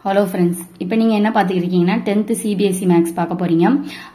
Hello friends, இப்போ நீங்கள் என்ன பார்த்துக்கிட்டீங்கன்னா 10th சிபிஎஸ்சி மேக்ஸ் பார்க்க போறீங்க.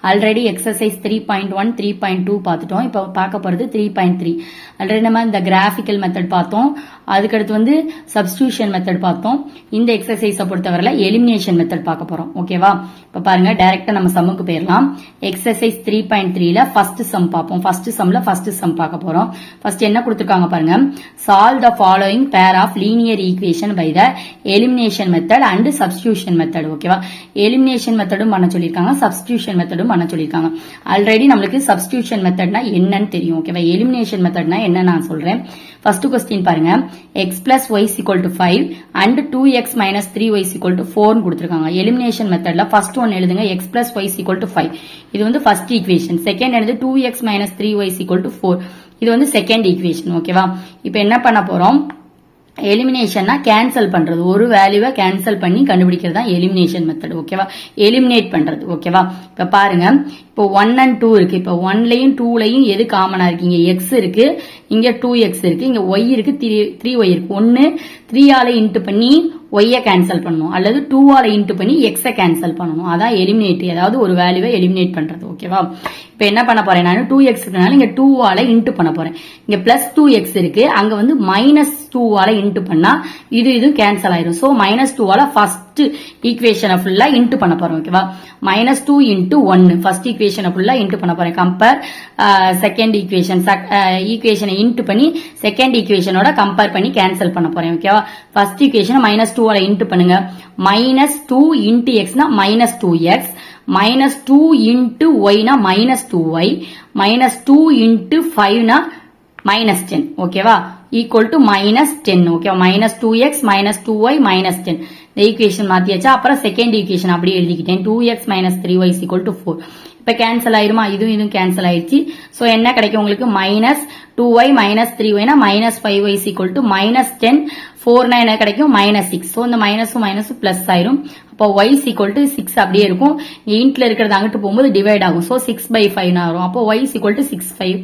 ஆல்ரெடி எக்ஸசைஸ் 3.1 3.2 பார்த்துட்டோம். இப்போ பார்க்க போகிறது 3.3. ஆல்ரெடி நம்ம இந்த கிராஃபிக்கல் மெத்தட் பார்த்தோம். அதுக்கடுத்து வந்து சப்ஸ்டியூஷன் மெத்தட் பார்த்தோம். இந்த எக்ஸசைஸை பொறுத்தவரையில் எலிமினேஷன் மெத்தட் பார்க்க போறோம். ஓகேவா? இப்போ பாருங்க, டைரக்டா நம்ம சம்முக்கு போயிடலாம். எக்ஸசைஸ் 3.3ல ஃபர்ஸ்ட் சம் பார்ப்போம். ஃபர்ஸ்ட் சம்ல ஃபர்ஸ்ட் சம் பார்க்க போறோம். ஃபர்ஸ்ட் என்ன கொடுத்துருக்காங்க பாருங்க. Solve the following pair of linear equation by the elimination method and substitution method. ஓகேவா? எலிமினேஷன் மெத்தடும் பண்ண சொல்லிருக்காங்க, சப்ஸ்டியூஷன் மெத்தடும் பண்ண சொல்லிருக்காங்க. ஆல்ரெடி நம்மளுக்கு சப்ஸ்டியூஷன் மெத்தட்னா என்னன்னு தெரியும். ஓகேவா? எலிமினேஷன் மெத்தட்னா என்ன நான் சொல்றேன். ஃபர்ஸ்ட் क्वेश्चन பாருங்க. x plus y is equal to 5 and 2x minus 3y is equal to 4 கொடுத்திருக்காங்க. எலிமினேஷன் மெத்தட்ல ஃபர்ஸ்ட் ஒன் எழுதுங்க. x plus y is equal to 5. இது வந்து ஃபர்ஸ்ட் ஈக்குவேஷன். செகண்ட் எழுது 2x minus 3y is equal to 4. இது வந்து second equation. ஓகேவா? இப்போ என்ன பண்ண போறோம்? எலிமினேஷன்னா கேன்சல் பண்றது, ஒரு வேல்யூவை கேன்சல் பண்ணி கண்டுபிடிக்கிறது தான் எலிமினேஷன் மெத்தட். ஓகேவா? எலிமினேட் பண்றது. ஓகேவா? இப்ப பாருங்க, இப்போ 1 and 2 இருக்கு. இப்போ 1லயும் 2லயும் எது காமனா இருக்கு? இங்க x இருக்கு, இங்க 2x இருக்கு, இங்க y இருக்கு, 3y இருக்கு. ஒன்னு 3 ஆல இன்ட்டு பண்ணி y கேன்சல் பண்ணணும், அல்லது 2 ஆல இன்ட்டு பண்ணி x கேன்சல் பண்ணணும். அதான் எலிமினேட், ஏதாவது ஒரு வேல்யூவை எலிமினேட் பண்றது. ஓகேவா? இப்ப என்ன பண்ண போறேன் நான்? 2x இருக்கனால இங்க 2 ஆல இன்ட்டு பண்ண போறேன். இங்க பிளஸ் 2x இருக்கு, அங்க வந்து மைனஸ் 2 ஆல இன்ட்டு பண்ணா இது கேன்சல் ஆயிரும். சோ மைனஸ் 2 ஆல ஃபர்ஸ்ட் ஈக்குவேஷனை ஃபுல்லா இன்ட்டு பண்ண போறோம். ஓகேவா? மைனஸ் 2 இன்ட்டு 1 ஃபர்ஸ்ட் ஈக்குவேஷனை ஃபுல்லா இன்ட்டு பண்ண போறேன். கம்பேர் செகண்ட் ஈக்குவேஷன், ஈக்குவேஷனை இன்ட்டு பண்ணி செகண்ட் ஈக்குவேஷனோட கம்பேர் பண்ணி கேன்சல் பண்ண போறேன். ஓகேவா? ஃபர்ஸ்ட் ஈக்குவேஷனை மைனஸ் 2 ஆல இன்ட்டு பண்ணுங்க. மைனஸ் 2 இன்ட்டு எக்ஸ்னா minus 2x, minus 2 into y na minus 2y, minus 2 into 5 na minus 10. ஓகேவா? equal to minus 10. ஓகேவா? minus 2x minus 2y minus 10. இந்த ஈக்குவேஷன் மாத்தியாச்சா? அப்புறம் செகண்ட் ஈக்குவேஷன் அப்படியே எழுதிக்கிட்டேன். 2x minus 3y is equal to 4. இப்ப cancel ஆயிருமா? இதுவும் cancel ஆயிடுச்சு. So என்ன கிடைக்கும் உங்களுக்கு? Minus 2y minus 3y na minus 5y is equal to minus 10. 4 என்ன கிடைக்கும்? மைனஸ் 6. சோ இந்த மைனஸும் மைனஸும் பிளஸ் ஆயிரும். அப்போ y is equal to 6 அப்படியே இருக்கும். இன்ட்ல இருக்கிறது அங்கிட்டு போகும்போது டிவைட் ஆகும். சோ 6/5 வரும். அப்போ y is equal to 6/5.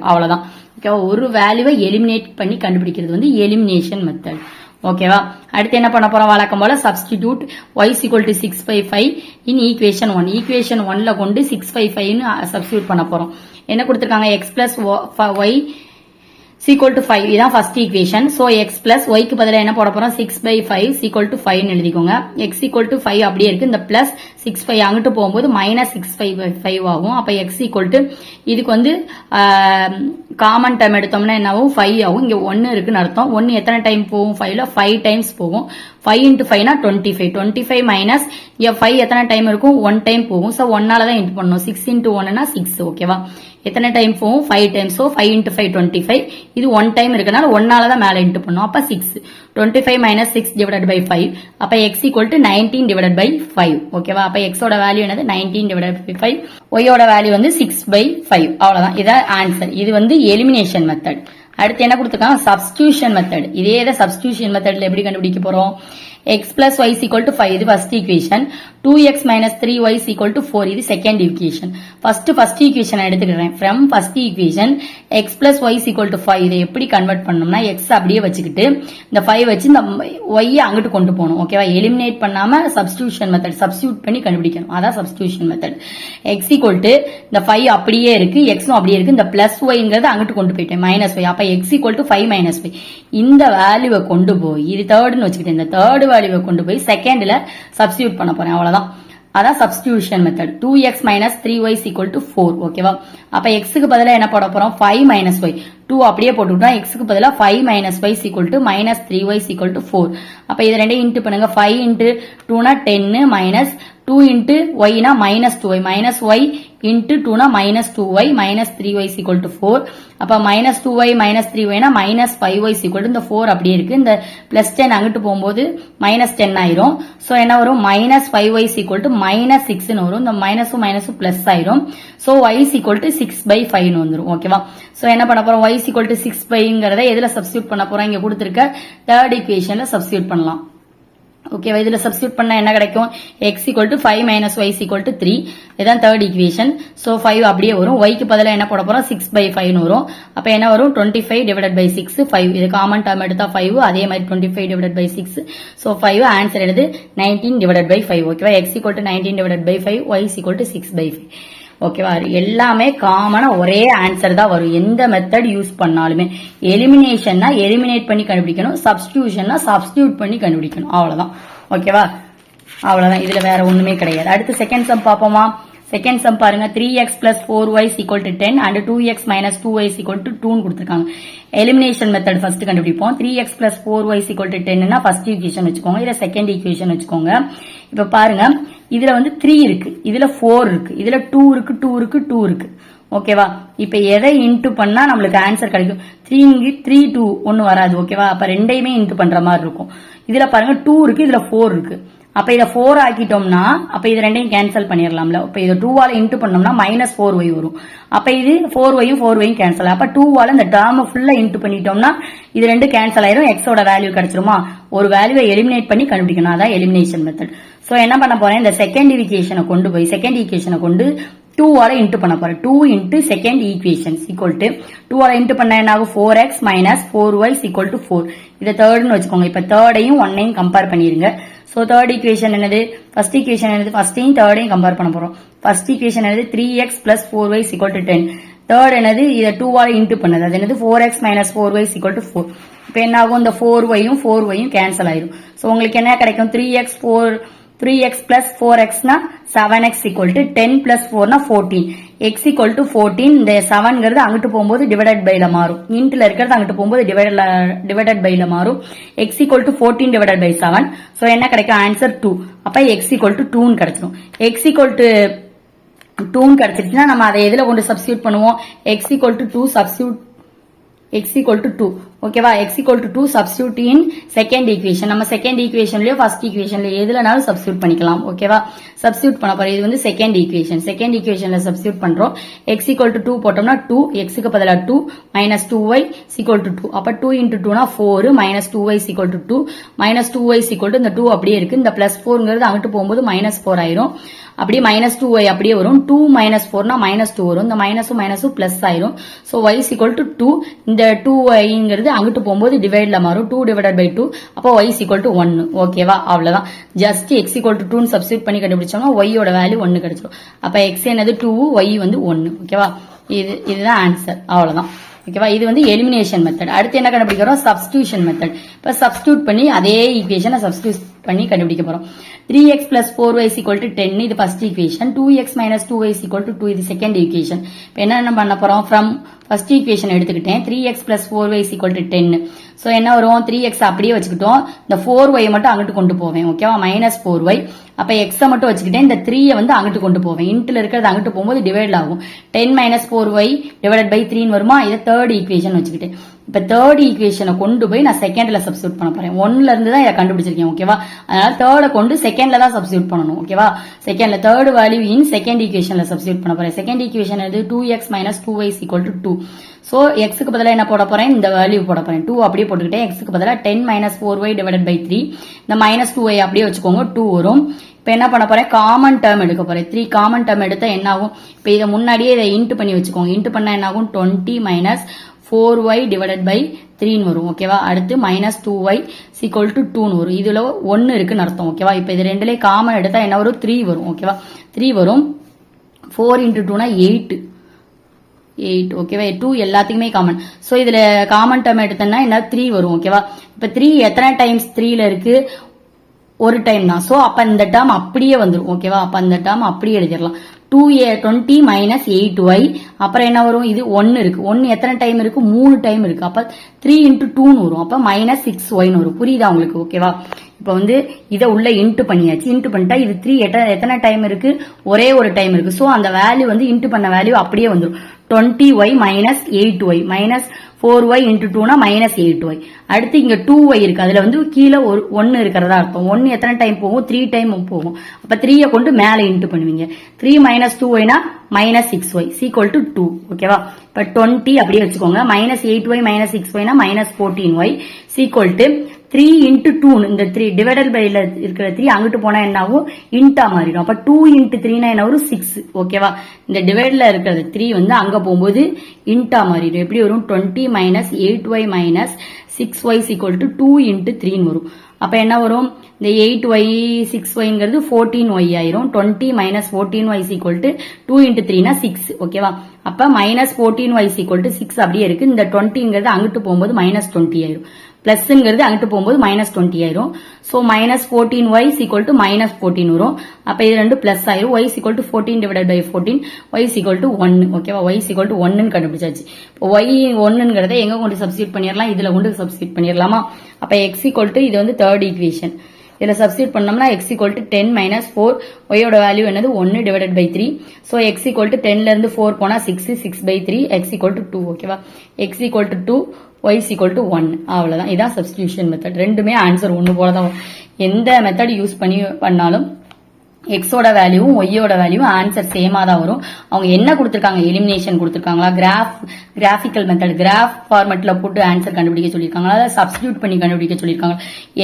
அவ்வளவுதான். ஓகேவா? ஒரு வேல்யூவை எலிமினேட் பண்ணி கண்டுபிடிக்கிறது வந்து எலிமினேஷன் மெத்தட். ஓகேவா? அடுத்து என்ன பண்ண போறோம்? வழக்கம் போல substitute y is equal to 6/5 in equation 1. equation 1ல கொண்டு 6/5 ன்னு சப்ஸ்டிடியூட் பண்ண போறோம். என்ன கொடுத்திருக்காங்க? x plus y is equal to 5. இதான் first equation. So x plus y க்கு பதிலா என்ன போட போறோம்? 6/5 is equal to 5 ன்னு எழுதிக்கோங்க. x equal to 5 அப்படியே இருக்கு. இந்த பிளஸ் 6/5 அங்கிட்டு போகும்போது மைனஸ் 6/5 ஆகும். அப்ப x equal to இதுக்கு வந்து காமன் டைம் எடுத்தோம்னா என்ன ஆகும்? 5 ஆகும். இங்க 1 இருக்குன்னு அர்த்தம். 1 எத்தனை டைம் போகும்? 5ல 5 டைம்ஸ் போகும். 5 into 5 னா 25. 25 மைனஸ் 5 எத்தனை டைம் இருக்கும்? 1 டைம் போகும். சோ 1 தான் இன்ட் பண்ணணும். 6 into 1 னா 6. ஓகேவா? எத்தனை டைம் போகும்? 5 டைம்ஸ். So 5 into 5 25. இது 1 டைம் இருக்கனால 1 தான் மேல இன்ட் பண்ணணும். அப்ப 6. 25 minus 6 divided by 5. அப்ப x equal to 19 divided by 5. ஓகேவா? அப்ப x ஓட வேல்யூ என்னது? 19 divided by 5. y ஓட வேல்யூ வந்து 6/5. அவ்வளவுதான். இதான் ஆன்சர். இது வந்து எலிமினேஷன் மெத்தட். அடுத்து என்ன கொடுத்திருக்காங்க? Substitution method. இதே சப்ஸ்டிடியூஷன் மெத்தட்ல எப்படி கண்டுபிடிக்க போறோம்? x plus y is equal to 5 இது first equation. 2x minus 3y is equal to 4 இது செகண்ட் ஈக்குவேஷன். ஃபர்ஸ்ட் ஈக்குவேஷன் எடுத்துக்கிறேன். From first equation x plus y is equal to 5 இதை எப்படி கன்வெர்ட் பண்ணணும்னா x அப்படியே வச்சுக்கிட்டு இந்த 5 வச்சு இந்த y அங்கிட்டு கொண்டு போகணும். ஓகேவா? எலிமினேட் பண்ணாம சப்ஸ்டிடியூஷன் மெத்தட், சப்ஸ்டிடியூட் பண்ணி கண்டுபிடிக்கணும். அதான் substitution method. x equal to இந்த 5 அப்படியே இருக்கு, xும் அப்படியே இருக்கு. இந்த பிளஸ் yங்கிறது அங்கிட்டு கொண்டு போயிட்டேன், மைனஸ் y. அப்ப x equal to 5 minus 5. இந்த வேல்யூவை கொண்டு போய் இது தேர்ட்னு வச்சுக்கிட்டேன். இந்த தேர்ட் வேல்யூவை கொண்டு போய் செகண்ட்ல சப்ஸ்டிடியூட் பண்ண போறேன். அவ்வளவுதான். அதான் substitution method. 2x minus 3y is equal to 4. ஓகேவா? அப்ப x க்கு பதிலா என்ன போட போறோம்? 5 minus y. 2 அப்படியே போட்டுட்டோம். x க்கு பதிலா 5 minus y is equal to minus 3y is equal to 4. அப்ப இது ரெண்டையும் இன்ட் பண்ணுங்க. 5 into 2 னா 10 minus 2 into y னா minus 2y, minus y into 2 னா minus 2y minus 3y is equal to 4. அப்ப minus 2y minus 3y னா minus 5y is equal to இந்த 4 அப்படியே இருக்கு. இந்த plus 10 அங்கிட்டு போகும்போது minus 10 ஆயிரும். சோ என்ன வரும்? minus 5y is equal to minus 6 ன்னு வரும். இந்த மைனஸும் மைனஸும் பிளஸ் ஆயிரும். So y is equal to 6/5 ன்னு வந்துரும். ஓகேவா? சோ என்ன பண்ண போறோம்? y is equal to 6/5ங்கறதை எதுல சப்ஸ்டிடியூட் பண்ண போறோம்? இங்க கொடுத்திருக்க தேர்ட் ஈக்குவேஷன்ல சப்ஸ்டிடியூட் பண்ணலாம். ஓகேவா இதுல சப்ஸ்டியூட் பண்ணா என்ன கிடைக்கும் x = 5 - y = 3 இதான் தேர்ட் ஈக்குவேஷன் சோ 5 அப்படியே வரும் y க்கு பதிலா என்ன போட போறோம் 6/5 னு வரும் அப்ப என்ன வரும் 25/6 5 இது காமன் டேர்ம் எடுத்தா 5 அதே மாதிரி 25/6 சோ 5 ஆன்சர் என்னது 19/5 ஓகேவா x = 19/5 y = 6/5 ஓகேவா எல்லாமே காமனா ஒரே ஆன்சர் தான் வரும் எந்த மெத்தட் யூஸ் பண்ணாலுமே எலிமினேஷன்னா எலிமினேட் பண்ணி கண்டுபிடிக்கணும் சப்ஸ்டிடியூஷன்னா சப்ஸ்டிடியூட் பண்ணி கண்டுபிடிக்கணும் அவ்வளவுதான் ஓகேவா அவ்வளவுதான் இதுல வேற ஒண்ணுமே கிடையாது அடுத்து செகண்ட் சம் பாப்போமா செகண்ட் சம் பாருங்க 3x + 4y = 10 and 2x - 2y = 2 னு கொடுத்திருக்காங்க எலிமினேஷன் மெத்தட் ஃபர்ஸ்ட் கண்டுபிடிப்போம் 3x + 4y = 10 னா ஃபர்ஸ்ட் ஈக்குவேஷன் வெச்சுக்கோங்க இத செகண்ட் ஈக்குவேஷன் வெச்சுக்கோங்க இப்ப பாருங்க இதுல வந்து 3 இருக்கு இதுல 4 இருக்கு இதுல 2 இருக்கு 2 இருக்கு 2 இருக்கு ஓகேவா இப்ப எதை இன்டு பண்ணா நமக்கு ஆன்சர் கிடைக்கும் 3 இங்க 3 2 ஒன்னு வராது ஓகேவா அப்ப ரெண்டையுமே இன்டு பண்ற மாதிரி இருக்கும் இதுல பாருங்க 2 இருக்கு இதுல 4 இருக்கு அப்ப இத 4 ஆக்கிட்டோம்னா அப்ப இது ரெண்டையும் கேன்சல் பண்ணிரலாம்ல அப்ப இத 2 ஆல இன்டு பண்ணோம்னா -4y வரும் அப்ப இது 4yயும் 4yயும் கேன்சல் அப்ப 2 ஆல இந்த டேர்ம் ஃபுல்லா இன்டு பண்ணிட்டோம்னா இது ரெண்டு கேன்சல் ஆயிரும் x ஓட வேல்யூ கிடைச்சிருமா ஒரு வேல்யூவை எலிமினேட் பண்ணி கண்டுபிடிக்கணும் அதான் எலிமினேஷன் மெத்தட் சோ என்ன பண்ண போறேன் இந்த செகண்ட் ஈக்குவேஷனை கொண்டு போய் செகண்ட் ஈக்குவேஷனை கொண்டு 2 ஆல இன்டு பண்ண போறேன் 2 into second equation equal to 2 ஆல இன்டு பண்ணா என்ன ஆகும் 4x - 4y = 4 இத தேர்ட்னு வெச்சுக்கோங்க இப்ப தேர்டையும் 1ஐயும் கம்பேர் பண்ணிருங்க சோ தேர்ட் ஈக்குவேஷன் என்னது ஃபர்ஸ்ட் ஈக்குவேஷன் என்னது ஃபர்ஸ்டையும் தேர்டையும் கம்பேர் பண்ண போறோம் ஃபர்ஸ்ட் ஈக்குவேஷன் என்னது 3x + 4y = 10 தேர்ட் என்னது இத 2 ஆல இன்டு பண்ணது அது என்னது 4x - 4y = 4 இப்போ என்ன ஆகும் இந்த 4yயும் கேன்சல் ஆயிடும் சோ உங்களுக்கு என்ன கிடைக்கும் 3x plus 4x na 7x equal to 10 plus 4 na 14 x equal to 14 இந்த 7 ங்கிறது அங்கிட்டு போகும்போது divided by ல மாறும் இன்ட்ல இருக்கிறது அங்கிட்டு போகும்போது divided by ல மாறும் x equal to 14 divided by 7 so என்ன கிடைக்கும் ஆன்சர் 2 அப்ப x equal to 2 ன்னு கிடைச்சிரும் x equal to 2 ன்னு கிடைச்சிருச்சுனா நம்ம அதை எதுல கொண்டு சப்ஸ்டிட்யூட் பண்ணுவோம் x equal to 2 substitute x equal to 2 ஓகேவா x equal to 2 substitute in second equation நம்ம second equationலயோ first equationலயோ எதுலனாலும் substitute பண்ணிக்கலாம் ஓகேவா substitute பண்ண போறோம் இது வந்து second equationல substitute பண்றோம் x equal to 2 போட்டோம்னா 2 x க்கு பதிலா 2 minus 2y equal to 2 அப்ப 2 into 2 னா 4 minus 2y equal to 2 minus 2y equal to இந்த 2 அப்படியே இருக்கு இந்த plus 4 ங்கிறது அங்கிட்டு போகும்போது minus 4 ஆயிரும் அப்படியே minus 2y அப்படியே வரும் 2 minus 4 னா minus 2 வரும் இந்த மைனஸும் பிளஸ் ஆயிரும் சோ y equal to 2 இந்த 2y ங்கிறது அங்கிட்டு போகும்போது டிவைட்ல மாறும் 2 divided by 2 அப்ப y equal to 1 ஓகேவா அவ்வளவுதான் ஜஸ்ட் x equal to 2 னு சப்ஸ்டிட்யூட் பண்ணி கண்டுபிடிச்சோம்னா y யோட வேல்யூ 1 கிடைச்சிரும் அப்ப x என்னது 2 y வந்து 1 ஓகேவா இதுதான் ஆன்சர் அவ்வளவுதான் ஓகேவா இது வந்து எலிமினேஷன் மெத்தட் அடுத்து என்ன கண்டுபிடிக்கிறோம் சப்ஸ்டிடியூஷன் மெத்தட் இப்ப சப்ஸ்டிட்யூட் பண்ணி அதே ஈக்குவேஷனை சப்ஸ்டிட்யூட் பண்ணி கண்டுபிடிக்க போறோம் 3x plus 4y equal to 10 இது first equation 2x minus 2y equal to 2 இது second equation இப்போ என்ன பண்ண போறோம் from first equation எடுத்துக்கிட்டேன் 3x plus 4y equal to 10 so என்ன வரும் 3x அப்படியே வச்சுக்கிட்டோம் இந்த 4y மட்டும் அங்கிட்டு கொண்டு போவேன் ஓகேவா minus 4y அப்ப x மட்டும் வச்சுக்கிட்டேன் இந்த 3 வந்து அங்கிட்டு கொண்டு போவேன் இன்ட்ல இருக்கிறது அங்கிட்டு போகும்போது டிவைட் ஆகும் 10 minus 4y divided by 3 ன்னு வருமா இத தேர்ட் ஈக்குவேஷன் வச்சுக்கிட்டேன் இப்ப தேர்ட் ஈக்குவேஷனை கொண்டு போய் நான் செகண்ட்ல சப்ஸ்டிட்யூட் பண்ண போறேன் 1ல இருந்து தான் இத கண்டுபிடிச்சிருக்கேன் ஓகேவா அதனால தேர்ட கொண்டு செகண்ட்ல தான் சப்ஸ்டிட்யூட் பண்ணனும் ஓகேவா செகண்ட்ல தேர்ட் வேல்யூ இன் செகண்ட் ஈக்குவேஷன்ல சப்ஸ்டிட்யூட் பண்ண போறேன் செகண்ட் ஈக்குவேஷன் எது 2x minus 2y equal to 2 so x க்கு பதிலா என்ன போட போறேன் இந்த வேல்யூ போட போறேன் 2 அப்படியே போட்டுக்கிட்டேன் x க்கு பதிலா 10 minus 4y divided by 3 இந்த minus 2y அப்படியே வச்சுக்கோங்க 2 வரும் இப்ப என்ன பண்ண போறேன் காமன் டேர்ம் எடுக்க போறேன் 3 காமன் டேர்ம் எடுத்தா என்ன ஆகும் இப்ப இத முன்னாடியே இத இன்டு பண்ணி வச்சுக்கோங்க இன்டு பண்ணா என்ன ஆகும் 20 minus 4y divided by 3 ன்னு வரும் ஓகேவா அடுத்து minus 2y equal to 2 ன்னு வரும் இதுல 1 இருக்குன்னு அர்த்தம் ஓகேவா இப்ப இது ரெண்டுலயே காமன் எடுத்தா என்ன வரும் 3 வரும் ஓகேவா 3 வரும் 4 into 2 னா 8 ஓகேவா 2 எல்லாத்துக்குமே காமன் சோ இதுல காமன் டேர்ம் எடுத்தேன்னா என்ன 3 வரும் ஓகேவா இப்ப 3 எத்தனை டைம்ஸ் 3 ல இருக்கு ஒரு டைம் தான் சோ அப்ப இந்த டேர்ம் அப்படியே வந்துரும் ஓகேவா அப்ப அந்த டேர்ம் அப்படியே எழுதிரலாம் 20 minus 8y அப்புறம் என்ன வரும் இது 1 இருக்கு 1 எத்தனை டைம் இருக்கு 3 டைம் இருக்கு அப்ப 3 into 2 ன்னு வரும் அப்ப minus 6y ன்னு வரும் புரியுதா உங்களுக்கு ஓகேவா இப்ப வந்து இத உள்ள இன்டு பண்ணியாச்சு இன்டு பண்ணிட்டா இது 3 எத்தனை டைம் இருக்கு ஒரே ஒரு டைம் இருக்கு சோ அந்த வேல்யூ வந்து இன்டு பண்ண வேல்யூ அப்படியே வந்துரும் 20y minus 8y minus 4y into 2 னா minus 8y அடுத்து இங்க 2y இருக்கு அதுல வந்து கீழ ஒரு 1 இருக்கிறதா அர்த்தம் 1 எத்தனை டைம் போகும் 3 டைம் போகும் அப்ப 3 ய கொண்டு மேல இன்டு பண்ணுவீங்க 3 minus 2y னா minus 6y equal to 2 ஓகேவா இப்ப 20 அப்படியே வச்சுக்கோங்க minus 8y minus 6y னா minus 14y equal to 3 into 2 இந்த 3 டிவைடட் பைல இருக்கிற 3 அங்கிட்டு போனா என்ன ஆகும் இன்டா மாறிடும். அப்ப 2 into 3 என்ன வரும் 6. ஓகேவா, இந்த டிவைட்ல இருக்கிறது 3 வந்து அங்க போகும்போது இன்டா மாறிடும். எப்படி வரும் 20 minus 8y minus 6y is equal to 2 into 3 வரும். அப்ப என்ன வரும் இந்த 8y 6yங்கிறது 14y ஆயிரும். 20 minus 14y is equal to 2 into 3 னா 6. ஓகேவா, அப்ப minus 14y is equal to 6 அப்படியே இருக்கு. இந்த 20ங்கிறது அங்கிட்டு போகும்போது minus 20 ஆயிரும். பிளஸ்ங்கிறது அங்கிட்டு போகும்போது minus 20 ஆயிரும். So minus 14y is equal to minus 14 வரும். அப்ப இது ரெண்டு பிளஸ் ஆயிரும். y is equal to 14 divided by 14, y is equal to 1. ஓகேவா, y is equal to 1 ன்னு கண்டுபிடிச்சாச்சு. இப்போ y 1ங்கிறத எங்க கொண்டு சப்ஸ்டிட்யூட் பண்ணிரலாம், இதுல கொண்டு சப்ஸ்டிட்யூட் பண்ணிரலாமா. அப்ப x equal to இது வந்து தேர்ட் ஈக்குவேஷன். இதுல சப்ஸ்டிட்யூட் பண்ணோம்னா x equal to 10 minus 4, y ஓட வேல்யூ என்னது 1 divided by 3. So x equal to 10ல இருந்து 4 போனா 6, 6 by 3, x equal to 2. ஓகேவா, x equal to 2, y is equal to 1. அவ்வளவுதான், இதான் சப்ஸ்டிடியூஷன் மெத்தட். ரெண்டுமே ஆன்சர் ஒன்னு போல தான். எந்த மெத்தட் யூஸ் பண்ணாலும் x ஓட வேல்யூவும் y ஓட வேல்யூவும் ஆன்சர் சேமா தான் வரும். அவங்க என்ன கொடுத்திருக்காங்க, எலிமினேஷன் கொடுத்திருக்காங்களா, கிராஃபிக்கல் மெத்தட் கிராஃப் ஃபார்மேட்ல போட்டு ஆன்சர் கண்டுபிடிக்க சொல்லிருக்காங்களா, அதை சப்ஸ்டிடியூட் பண்ணி கண்டுபிடிக்க சொல்லிருக்காங்க.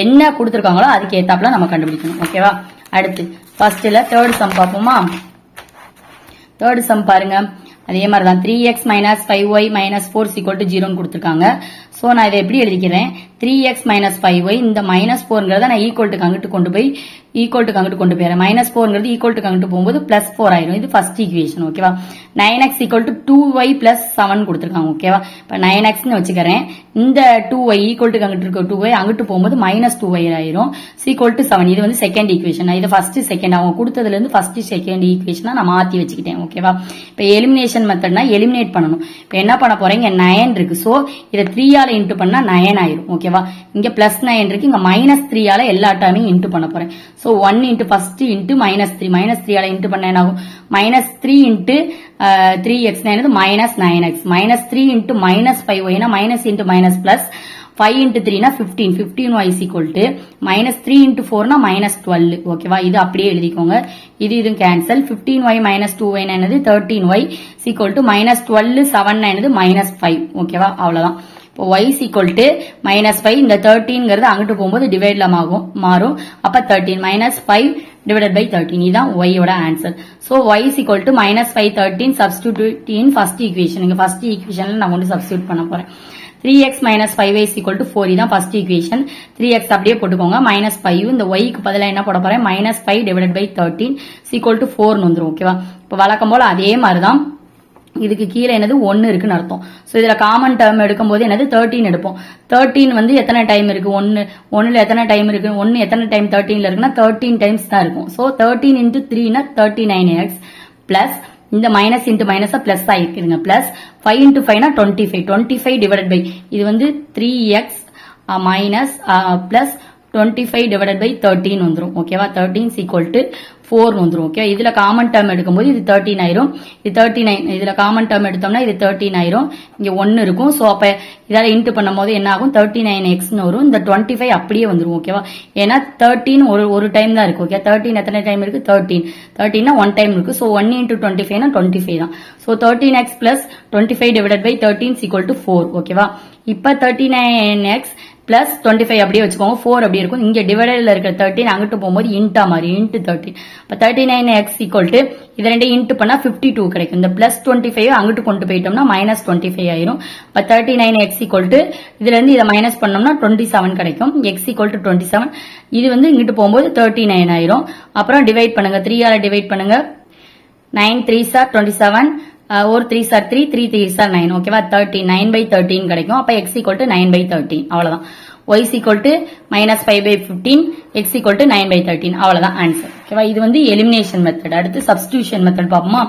என்ன கொடுத்திருக்காங்களோ அதுக்கு ஏத்தாப்புல நம்ம கண்டுபிடிக்கணும். ஓகேவா, அடுத்து ஃபர்ஸ்ட்ல தேர்ட் சம் பார்ப்போமா. தேர்ட் சம் பாருங்க, அதே மாதிரி தான் 3x minus 5y minus 4 is equal to 0 கொடுத்திருக்காங்க. சோ நான் இதை எப்படி எழுதிக்கிறேன், 3x minus 5y இந்த மைனஸ் 4ங்கிறத நான் ஈக்குவல் அங்கிட்டு கொண்டு போயிடுறேன். மைனஸ் 4ங்கிறது ஈக்குவல் அங்கிட்டு போகும்போது பிளஸ் 4 ஆயிரும். இது ஃபர்ஸ்ட் ஈக்குவேஷன். ஓகேவா, 9x equal to 2y plus 7 கொடுத்திருக்காங்க. ஓகேவா, இப்ப 9x ன்னு வச்சுக்கிறேன். இந்த 2y ஈக்குவல் அங்கிட்டு இருக்க 2y அங்கிட்டு போகும்போது மைனஸ் 2y ஆயிரும். Equal to 7. இது வந்து செகண்ட் ஈக்குவேஷன். இது ஃபர்ஸ்ட் செகண்ட் அவங்க கொடுத்ததுல இருந்து ஃபர்ஸ்ட் செகண்ட் ஈக்குவேஷனா நான் மாத்தி வச்சுக்கிட்டேன். ஓகேவா, இப்ப எலிமினேஷன் மெத்தட்னா எலிமினேட் பண்ணணும். இப்ப என்ன பண்ண போறேன், இங்க 9 இருக்கு. சோ இத 3 ஆல இன்டு பண்ணா 9 ஆயிரும். ஓகேவா, இங்க பிளஸ் 9 இருக்கு, இங்க மைனஸ் 3 ஆல எல்லா டைமையும் இன்டு பண்ண போறேன். So 1 into first into minus 3, minus 3 ஆல இன்டு பண்ண என்ன ஆகும், minus 3 into 3x minus 9x, minus 3 into minus 5y minus into minus plus 5 into 3 னா 15, 15y is equal to minus 3 into 4 னா minus 12. ஓகேவா, இது அப்படியே எழுதிக்கோங்க. இது கேன்சல். 15y minus 2y என்னது 13y is equal to minus 12, 7 என்னது minus 5. ஓகேவா, அவ்வளவுதான். இப்போ y is equal to minus 5, இந்த 13ங்கிறது அங்கிட்டு போகும்போது டிவைட்ல மாறும். அப்ப 13 minus 5 divided by 13. இதான் y ஓட answer. So y is equal to minus 5, 13 substitute in first equation. இங்க first equationல நான் கொண்டு substitute பண்ண போறேன். 3x minus 5y is equal to 4. இதான் first equation. 3x அப்படியே போட்டுக்கோங்க. minus 5 இந்த y க்கு பதிலா என்ன போட போறேன், minus 5 divided by 13 is equal to 4 வந்துரும். ஓகேவா, இப்போ வழக்கம் போல அதே மாதிரிதான் இதுக்கு கீழே என்னது 1 இருக்குன்னு அர்த்தம். சோ இதுல காமன் டேர்ம் எடுக்கும் போது என்னது 13 எடுப்போம். 13 வந்து எத்தனை டைம் இருக்கு, 1ல எத்தனை டைம் இருக்கு, 1 எத்தனை டைம் 13ல இருக்குன்னா 13 டைம்ஸ் தான் இருக்கும். சோ 13 into 3 னா 39x பிளஸ் இந்த மைனஸ் இன்டு மைனஸா பிளஸ் ஆயிருக்குங்க, பிளஸ் 5 into 5 னா 25, 25 டிவைடட் பை இது வந்து 3x minus plus 25 divided by 13 வந்துரும். ஓகேவா, 13 is equal to 4 வந்துரும். ஓகே, இதுல காமன் டேர்ம் எடுக்கும்போது இது 13 ஆயிரும், இது 39. இதுல காமன் டேர்ம் எடுத்தோம்னா இது 13 ஆயிரும், இங்க 1 இருக்கும். சோ அப்ப இதால இன்டு பண்ணும்போது என்ன ஆகும், 39x ன்னு வரும். இந்த 25 அப்படியே வந்துரும். ஓகேவா, ஏன்னா 13 ஒரு டைம் தான் இருக்கு. ஓகே, 13 எத்தனை டைம் இருக்கு, 13 னா 1 டைம் இருக்கு. சோ 1 into 25 னா 25 தான். So 13x plus 25 divided by 13 is equal to 4. ஓகேவா, இப்ப 39x பிளஸ் 25 அப்படியே வச்சுக்கோங்க, 4 அப்படியே இருக்கும். இங்க டிவைடர்ல இருக்கிற 13 அங்கிட்டு போகும்போது இன்டா மாதிரி இன்ட்டு 13. இப்ப 39x ஈக்குவல் டு இது ரெண்டு இன்ட்டு பண்ணா 52 கிடைக்கும். இந்த பிளஸ் 25 அங்கிட்டு கொண்டு போயிட்டோம்னா மைனஸ் 25 ஆயிரும். இப்ப 39x ஈக்குவல் டு இதுல இருந்து இதை மைனஸ் பண்ணோம்னா 27 கிடைக்கும். x equal to 27. இது வந்து இங்கிட்டு போகும்போது 39 ஆயிரும். அப்புறம் டிவைட் பண்ணுங்க, 3 ஆல டிவைட் பண்ணுங்க. 9 3s are 27, ஒரு 3s are 3, 3 3s are 9. ஓகேவா, 13, 9 by 13 கிடைக்கும். அப்ப x equal to 9 by 13. அவ்வளவுதான். y is equal to minus 5 by 15, x equal to 9 by 13. அவ்வளவுதான் ஆன்சர். ஓகேவா, இது வந்து எலிமினேஷன் மெத்தட். அடுத்து சப்ஸ்டிடியூஷன் மெத்தட் பாப்போமா.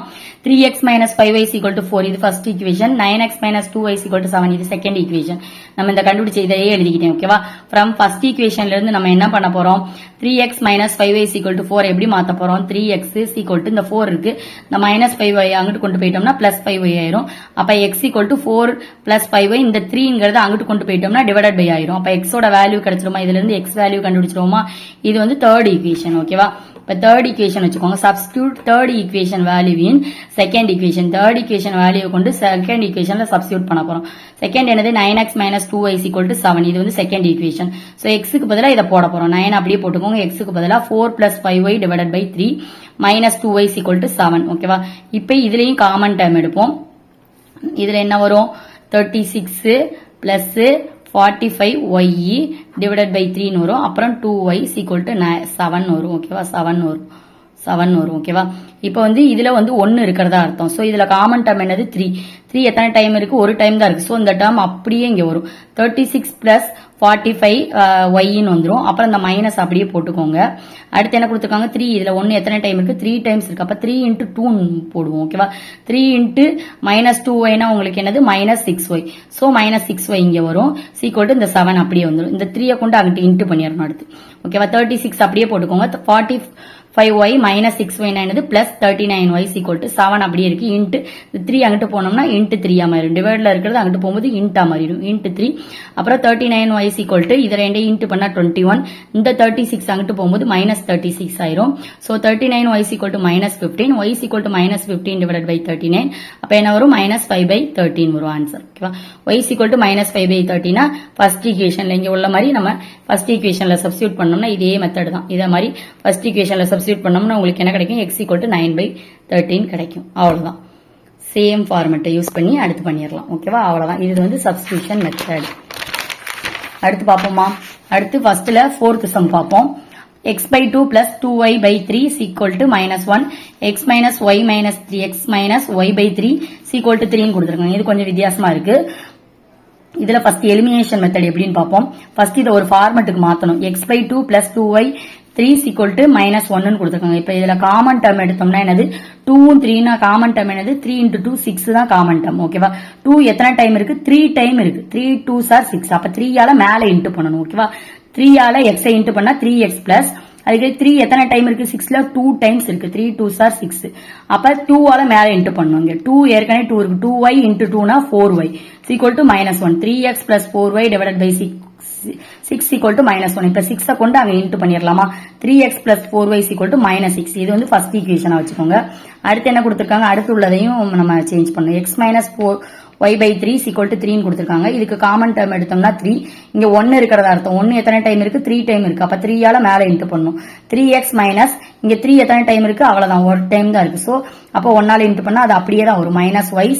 3x minus 5y is equal to 4 இது first equation. 9x minus 2y is equal to 7 இது second equation. நம்ம இந்த கண்டுபிடிச்ச இதையே எழுதிக்கிட்டேன். ஓகேவா, ஃப்ரம் ஃபர்ஸ்ட் ஈக்குவேஷன்ல இருந்து நம்ம என்ன பண்ண போறோம், 3x minus 5y is equal to 4 எப்படி மாத்த போறோம், 3x is equal to இந்த 4 இருக்கு, இந்த minus 5y அங்கிட்டு கொண்டு போயிட்டோம்னா plus 5y ஆயிரும். அப்ப x equal to 4 plus 5y, இந்த 3ங்கிறது அங்கிட்டு கொண்டு போயிட்டோம்னா டிவைடட் பை ஆயிரும். அப்ப x ஓட வேல்யூ கிடைச்சிருமா, இதுல இருந்து x வேல்யூ கண்டுபிடிச்சிருவோமா. இது வந்து தேர்ட் ஈக்குவேஷன். ஓகேவா, இப்போ தேர்ட் ஈக்குவேஷன் வச்சுக்கோங்க. Substitute third equation value in second equation. Third equation value கொண்டு செகண்ட் ஈக்குவேஷன்ல சப்ஸ்டியூட் பண்ண போறோம். செகண்ட் என்னது 9x - 2y = 7. இது வந்து செகண்ட் ஈக்குவேஷன். ஸோ எக்ஸுக்கு பதிலாக இதை போட போறோம். 9 அப்படியே போட்டுக்கோங்க. எக்ஸுக்கு பதிலாக 4 + 5y / 3 - 2y = 7. ஓகேவா? இப்போ இதுலயும் காமன் டேர்ம் எடுப்போம். இதுல என்ன வரும்? 36 + 45y / 3 வரும். அப்புறம் 2y = 7 வரும். ஓகேவா? 7 வரும். ஓகேவா? இப்போ வந்து இதுல வந்து 1 இருக்கிறதா அர்த்தம். சோ இதுல காமன் டேர்ம் என்னது? 3 எத்தனை டைம் இருக்கு? ஒரு டைம் தான் இருக்கு. சோ இந்த டேர்ம் அப்படியே இங்க வரும். 36 + 45y வந்துரும். அப்புறம் இந்த மைனஸ் அப்படியே போட்டுக்கோங்க. அடுத்து என்ன கொடுத்துருக்காங்க? 3. இதுல 1 எத்தனை டைம் இருக்கு? 3 டைம்ஸ் இருக்கு. அப்ப 3 × 2 போடுவோம். ஓகேவா? 3 × -2y உங்களுக்கு என்னது? -6y. சோ -6y இங்க வரும். = இந்த 7 அப்படியே வந்துரும். இந்த 3 கொண்டு அங்கிட்டு இன்ட்டு பண்ணிடணும் அடுத்து. ஓகேவா? 36 அப்படியே போட்டுக்கோங்க. 45y - 6y என்னது? +39y = 7 அப்படியே இருக்கு. இன்ட்டு 3 அங்கிட்டு போனோம்னா இன்ட்டு 3 மாறிடும். டிவைட்ல இருக்கிறது அங்கிட்டு போகும்போது இன்ட்டா மாறிடும். இன்ட்டு 3. அப்புறம் 39y = இதை ரெண்டையும் இன்ட்டு பண்ணா 21. இந்த 36 அங்கிட்டு போகும்போது -36 ஆயிரும். So 39y = -15. y = -15 / 39. அப்ப என்ன வரும்? -5/13 வரும் ஆன்சர். ஓகேவா? y = -5/13 ஃபர்ஸ்ட் ஈக்குவேஷன்ல இங்க உள்ள மாதிரி நம்ம ஃபர்ஸ்ட் ஈக்குவேஷன்ல சப்ஸ்டிட்யூட் பண்ணோம்னா இதே மெத்தட் தான். இதே மாதிரி ஃபர்ஸ்ட் ஈக்குவேஷன்ல சப்ஸ்டிட்யூட் பண்ணோம்னா உங்களுக்கு என்ன கிடைக்கும்? x = 9/13 கிடைக்கும். அவ்வளவுதான். சேம் ஃபார்மேட்டை யூஸ் பண்ணி அடுத்து பண்ணிடலாம். ஓகேவா? அவ்வளவுதான். இது வந்து சப்ஸ்டிடியூஷன் மெத்தட். அடுத்து பாப்போமா? அடுத்து ஃபர்ஸ்ட்ல ஃபோர்த் சம் பாப்போம். x/2 + 2y/3 = -1 x - y - 3x - y/3 = 3 கொடுத்திருக்காங்க. இது கொஞ்சம் வித்தியாசமா இருக்கு. இதுல ஃபர்ஸ்ட் எலிமினேஷன் மெத்தட் எப்படின்னு பாப்போம். ஃபர்ஸ்ட் இத ஒரு ஃபார்மட்டுக்கு மாத்தணும். x/2 + 2y/3 = -1 கொடுத்திருக்காங்க. இப்ப இதுல காமன் டேர்ம் எடுத்தோம்னா என்னது? 2 3 காமன் டேர்ம் என்னது? 3 × 2 6 தான் காமன் டேர்ம். ஓகேவா? 2 எத்தனை டைம் இருக்கு? 3 டைம் இருக்கு. 3 2s are 6. அப்ப 3 ஆல மேல இன்ட்டு பண்ணணும். ஓகேவா? 3 ஆல x இன்ட்டு பண்ணா 3x பிளஸ் அதுக்கு 3 எத்தனை டைம் இருக்கு? 6ல 2 டைம்ஸ் இருக்கு. 3 2s are 6. அப்ப 2 ஆல மேல இன்ட்டு பண்ணணும். 2 ஏற்கனவே 2 இருக்கு. 2y × 2 னா 4y = -1. 3x + 4y / 6 = -1. இப்ப 6 கொண்டு அங்க இன்ட்டு பண்ணிரலாமா? 3x + 4y = -6. இது வந்து ஃபர்ஸ்ட் ஈக்குவேஷனா வச்சுக்கோங்க. அடுத்து என்ன கொடுத்திருக்காங்க? அடுத்து உள்ளதையும் நம்ம சேஞ்ச் பண்ணணும். x - 4y/3 = 3 கொடுத்திருக்காங்க. இதுக்கு காமன் டேர்ம் எடுத்தோம்னா 3. இங்க 1 இருக்கிறதா அர்த்தம். 1 எத்தனை டைம் இருக்கு? 3 டைம் இருக்கு. அப்ப 3 ஆல மேல இன்ட்டு பண்ணணும். 3x - இங்க 3 எத்தனை டைம் இருக்கு? அவ்வளவுதான், ஒரு டைம் தான் இருக்கு. சோ அப்ப 1 ஆல இன்ட்டு பண்ணா அது அப்படியே தான் வரும். -y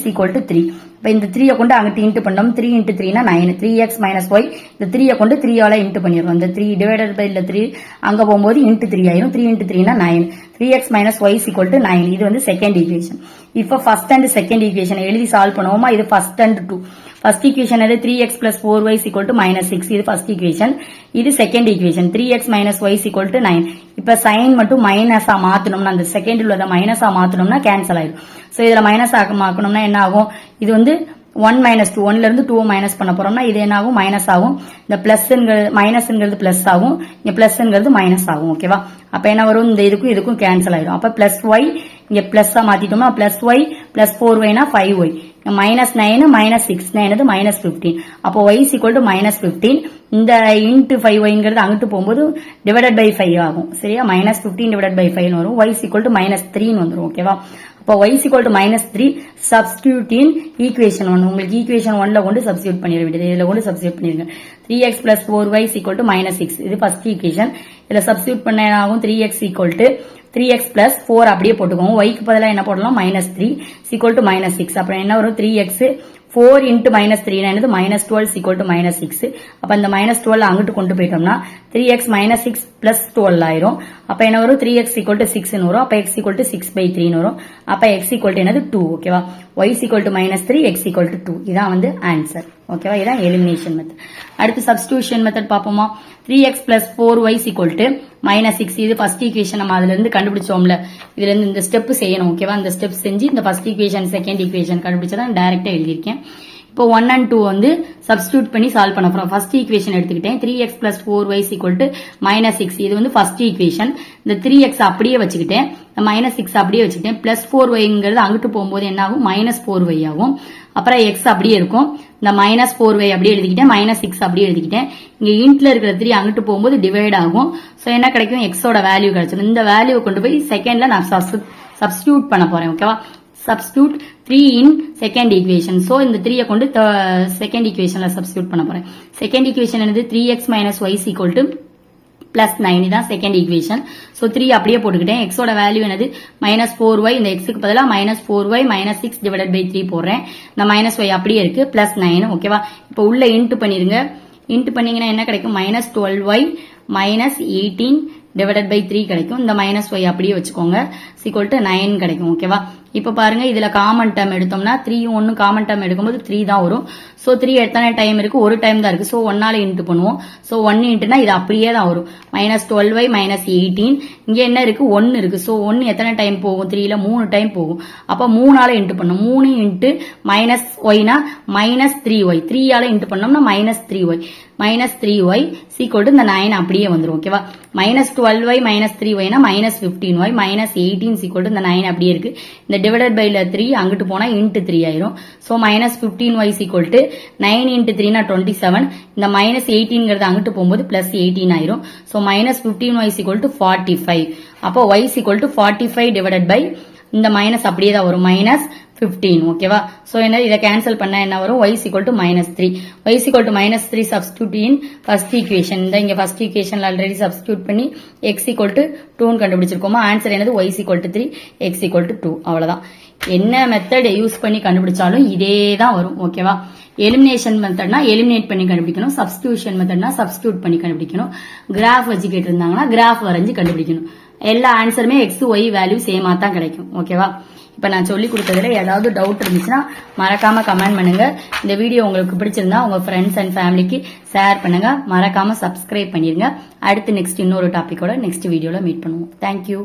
= 3. இப்ப இந்த 3 கொண்டு அங்கிட்டு இன்ட்டு பண்ணோம். 3 × 3 னா 9. 3x - y இந்த 3 கொண்டு 3 ஆல இன்ட்டு பண்ணிடுறோம். இந்த 3 டிவைடட் பை 3 அங்க போகும்போது இன்ட்டு 3 ஆயிரும். 3 × 3 னா 9. 3x - y = 9. இது வந்து செகண்ட் ஈக்குவேஷன். இப்ப ஃபர்ஸ்ட் அண்ட் செகண்ட் ஈக்குவேஷன் எழுதி சால்வ் பண்ணுவோமா? இது ஃபர்ஸ்ட் அண்ட் 2. ஃபர்ஸ்ட் ஈக்குவேஷன் எது? 3x + 4y = -6. இது ஃபர்ஸ்ட் ஈக்குவேஷன். இது செகண்ட் ஈக்குவேஷன். 3x - y = 9. இப்ப சைன் மட்டும் மைனஸா மாத்தணும்னா அந்த செகண்ட்ல உள்ளத மைனஸா மாத்தணும்னா கேன்சல் ஆயிடும். சோ இதுல மைனஸ் ஆக்கணும்னா என்ன ஆகும்? இது வந்து 1 - 2 1ல இருந்து 2 மைனஸ் பண்ண போறோம்னா இது என்ன ஆகும்? மைனஸ் ஆகும். இந்த மைனஸ்ங்கிறது பிளஸ் ஆகும். இங்க பிளஸ்ங்கிறது மைனஸ் ஆகும். ஓகேவா? அப்ப என்ன வரும்? இந்த இதுக்கும் கேன்சல் ஆயிடும். அப்ப +y இங்க பிளஸ் மாத்திட்டோம்னா +y + 4y னா 5y. -9 -6 என்னது? -15. அப்போ y = -15. இந்த இன்ட்டு 5yங்கிறது அங்கிட்டு போகும்போது டிவைடட் பை 5 ஆகும். சரியா? -15 / 5 வரும். y = -3 வந்துரும். ஓகேவா? அப்போ y = -3 சப்ஸ்டிடியூட் இன் ஈக்குவேஷன் 1. உங்களுக்கு ஈக்குவேஷன் 1ல கொண்டு சப்ஸ்டிடியூட் பண்ணிர வேண்டியது. இதுல கொண்டு சப்ஸ்டிடியூட் பண்ணிருங்க. 3x + 4y = -6. இது ஃபர்ஸ்ட் ஈக்குவேஷன். இதுல சப்ஸ்டிடியூட் பண்ண என்ன ஆகும்? 3x = 3x + 4 அப்படியே போட்டுக்கோங்க. y க்கு பதிலா என்ன போடலாம்? -3 = -6. அப்புறம் என்ன வரும்? 3x 4 × -3 என்னது? -12 = -6. அப்ப இந்த -12 அங்கிட்டு கொண்டு போயிட்டோம்னா 3x - 6 + 12 ஆயிரும். அப்ப என்ன வரும்? 3x = 6 வரும். அப்ப x = 6/3 வரும். அப்ப x = என்னது? 2. ஓகேவா? y = -3 x = 2. இதான் வந்து ஆன்சர். ஓகேவா? இதான் எலிமினேஷன் மெத்தட். அடுத்து சப்ஸ்டிடியூஷன் மெத்தட் பாப்போமா? 3x + 4y = -6. இது ஃபர்ஸ்ட் ஈக்குவேஷன். நம்ம அதுல இருந்து கண்டுபிடிச்சோம்ல, இதுல இருந்து இந்த ஸ்டெப் செய்யணும். ஓகேவா? இந்த ஸ்டெப் செஞ்சு இந்த ஃபர்ஸ்ட் ஈக்குவேஷன் செகண்ட் ஈக்குவேஷன் கண்டுபிடிச்சதா டைரக்டா எழுதியிருக்கேன். இப்போ 1 and 2 வந்து சப்ஸ்டிடியூட் பண்ணி சால்வ் பண்ண போறோம். ஃபர்ஸ்ட் ஈக்குவேஷன் எடுத்துக்கிட்டேன். 3x + 4y = -6. இது வந்து ஃபர்ஸ்ட் ஈக்குவேஷன். இந்த 3x அப்படியே வச்சுக்கிட்டேன். -6 அப்படியே வச்சுக்கிட்டேன். +4yங்கிறது அங்கிட்டு போகும்போது என்ன ஆகும்? -4y ஆகும். அப்புறம் எக்ஸ் அப்படியே இருக்கும். இந்த -4y அப்படியே எழுதிக்கிட்டேன், -6 அப்படியே எழுதிக்கிட்டேன். இங்க இன்ட்ல இருக்கிற 3 அங்கிட்டு போகும்போது டிவைட் ஆகும். சோ என்ன கிடைக்கும், எக்ஸோட வேல்யூ கிடைச்சிடும். இந்த வேல்யூ கொண்டு போய் செகண்ட்ல நான் சப்ஸ்டிடியூட் பண்ண போறேன். ஓகேவா, substitute 3 in second equation. So இந்த 3 கொண்டு second equationல substitute பண்ண போறேன். second equation என்னது, 3x minus y is equal to plus 9. இதான் second equation. So 3 அப்படியே போட்டுக்கிட்டேன். x ஓட வேல்யூ என்னது, -4y. இந்த x க்கு பதிலா -4y minus 6 divided by 3 போடுறேன். இந்த -y அப்படியே இருக்கு, plus 9. ஓகேவா, இப்போ உள்ள இன்ட் பண்ணிருங்க. இன்ட் பண்ணீங்கன்னா என்ன கிடைக்கும், -12y minus 18 divided by 3 கிடைக்கும். இந்த -y அப்படியே வச்சுக்கோங்க, equal to 9 கிடைக்கும். ஓகேவா, இப்ப பாருங்க இதுல காமன் டேர்ம் எடுத்தோம்னா 3 1 காமன் டேர்ம் எடுக்கும்போது 3 தான் வரும். சோ 3 எத்தனை டைம் இருக்கு, ஒரு டைம் தான் இருக்கு. சோ 1ஆல இன்ட் பண்ணுவோம். சோ 1 இன்ட்னா இது அப்படியே தான் வரும், -12y minus 18. இங்க என்ன இருக்கு, 1 இருக்கு. சோ 1 எத்தனை டைம் போகும், 3ல 3 டைம் போகும். அப்ப 3ஆல இன்ட் பண்ணும். 3 இன்ட்டு -yனா -3y, 3ஆல இன்ட் பண்ணோம்னா -3y, -3y equal to இந்த 9 அப்படியே வந்துரும். ஓகேவா, -12y -3y னா -15y, -18 equal to இந்த 9 அப்படியே இருக்கு. இந்த டிவைடட் பைல 3 அங்கிட்டு போனா இன்ட்டு 3 ஆயிரும். So -15y equal to 9 into 3 னா 27. இந்த -18ங்கிறது அங்கிட்டு போகும்போது +18 ஆயிரும். So -15y equal to 45. அப்போ y equal to 45 divided by இந்த மைனஸ் அப்படியே தான் வரும், -15. ஓகேவா, சோ என்ன இதை கேன்சல் பண்ணா என்ன வரும், y equal to -3. y equal to -3 substitute in first equation. இந்த இங்க first equationல ஆல்ரெடி substitute பண்ணி x equal to 2 ன்னு கண்டுபிடிச்சிருக்கோமா. ஆன்சர் என்னது, y equal to 3, x equal to 2. அவ்வளவுதான். என்ன மெத்தட் யூஸ் பண்ணி கண்டுபிடிச்சாலும் இதே தான் வரும். ஓகேவா, எலிமினேஷன் மெத்தட்னா எலிமினேட் பண்ணி கண்டுபிடிக்கணும், சப்ஸ்டிடியூஷன் மெத்தட்னா சப்ஸ்டிடியூட் பண்ணி கண்டுபிடிக்கணும், கிராஃப் வச்சு கேட்டிருந்தாங்கன்னா கிராஃப் வரைஞ்சு கண்டுபிடிக்கணும். எல்லா ஆன்சருமே x y வேல்யூ சேமா தான் கிடைக்கும். ஓகேவா, இப்ப நான் சொல்லி கொடுத்ததுல ஏதாவது டவுட் இருந்துச்சுன்னா மறக்காம கமெண்ட் பண்ணுங்க. இந்த வீடியோ உங்களுக்கு பிடிச்சிருந்தா உங்க ஃப்ரெண்ட்ஸ் அண்ட் ஃபேமிலிக்கு ஷேர் பண்ணுங்க. மறக்காம சப்ஸ்கிரைப் பண்ணிருங்க. அடுத்து நெக்ஸ்ட் இன்னொரு டாபிக்கோட நெக்ஸ்ட் வீடியோல மீட் பண்ணுவோம். தேங்க்யூ.